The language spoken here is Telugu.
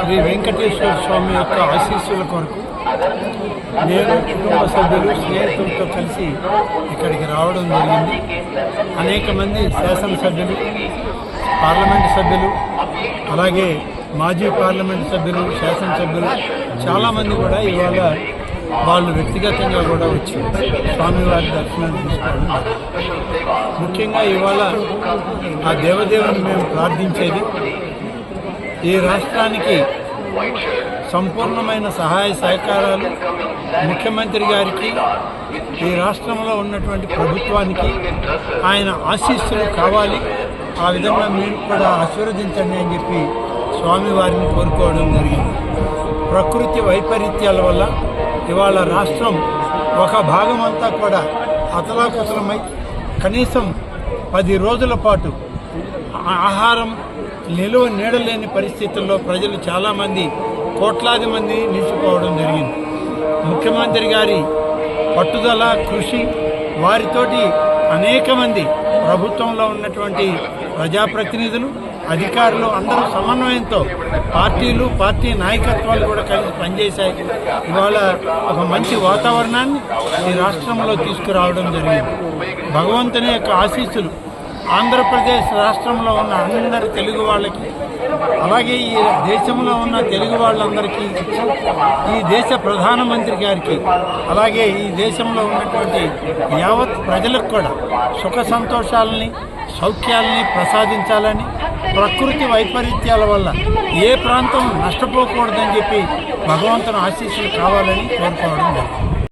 శ్రీ వెంకటేశ్వర స్వామి యొక్క ఆశీస్సుల కొరకు నేను కుటుంబ సభ్యులు స్నేహితులతో కలిసి ఇక్కడికి రావడం జరిగింది. అనేక మంది శాసనసభ్యులు, పార్లమెంటు సభ్యులు, అలాగే మాజీ పార్లమెంటు సభ్యులు, శాసనసభ్యులు చాలామంది కూడా ఇవాళ వాళ్ళు వ్యక్తిగతంగా కూడా వచ్చి స్వామివారి దర్శనం తీసుకోవడం. ముఖ్యంగా ఇవాళ ఆ దేవదేవుని మేము ప్రార్థించేది ఈ రాష్ట్రానికి సంపూర్ణమైన సహాయ సహకారాలు ముఖ్యమంత్రి గారికి, ఈ రాష్ట్రంలో ఉన్నటువంటి ప్రభుత్వానికి ఆయన ఆశీస్సులు కావాలి. ఆ విధంగా మీరు కూడా ఆశీర్వదించండి అని చెప్పి స్వామివారిని కోరుకోవడం జరిగింది. ప్రకృతి వైపరీత్యాల వల్ల ఇవాళ రాష్ట్రం ఒక భాగం అంతా కూడా అతలాకుతలమై కనీసం 10 రోజుల పాటు ఆహారం నిలువ నీడలేని పరిస్థితుల్లో ప్రజలు చాలామంది, కోట్లాది మంది నిలిచిపోవడం జరిగింది. ముఖ్యమంత్రి గారి పట్టుదల, కృషి, వారితోటి అనేక మంది ప్రభుత్వంలో ఉన్నటువంటి ప్రజాప్రతినిధులు, అధికారులు అందరూ సమన్వయంతో పార్టీలు, పార్టీ నాయకత్వాలు కూడా కలిసి పనిచేశాయి. ఇవాళ ఒక మంచి వాతావరణాన్ని ఈ రాష్ట్రంలో తీసుకురావడం జరిగింది. భగవంతుని యొక్క ఆశీస్సులు ఆంధ్రప్రదేశ్ రాష్ట్రంలో ఉన్న అందరి తెలుగు వాళ్ళకి, అలాగే ఈ దేశంలో ఉన్న తెలుగు వాళ్ళందరికీ, ఈ దేశ ప్రధానమంత్రి గారికి, అలాగే ఈ దేశంలో ఉన్నటువంటి యావత్ ప్రజలకు కూడా సుఖ సంతోషాలని, సౌఖ్యాలని ప్రసాదించాలని, ప్రకృతి వైపరీత్యాల వల్ల ఏ ప్రాంతం నష్టపోకూడదని చెప్పి భగవంతుని ఆశీస్సులు కావాలని కోరుకోవడం జరిగింది.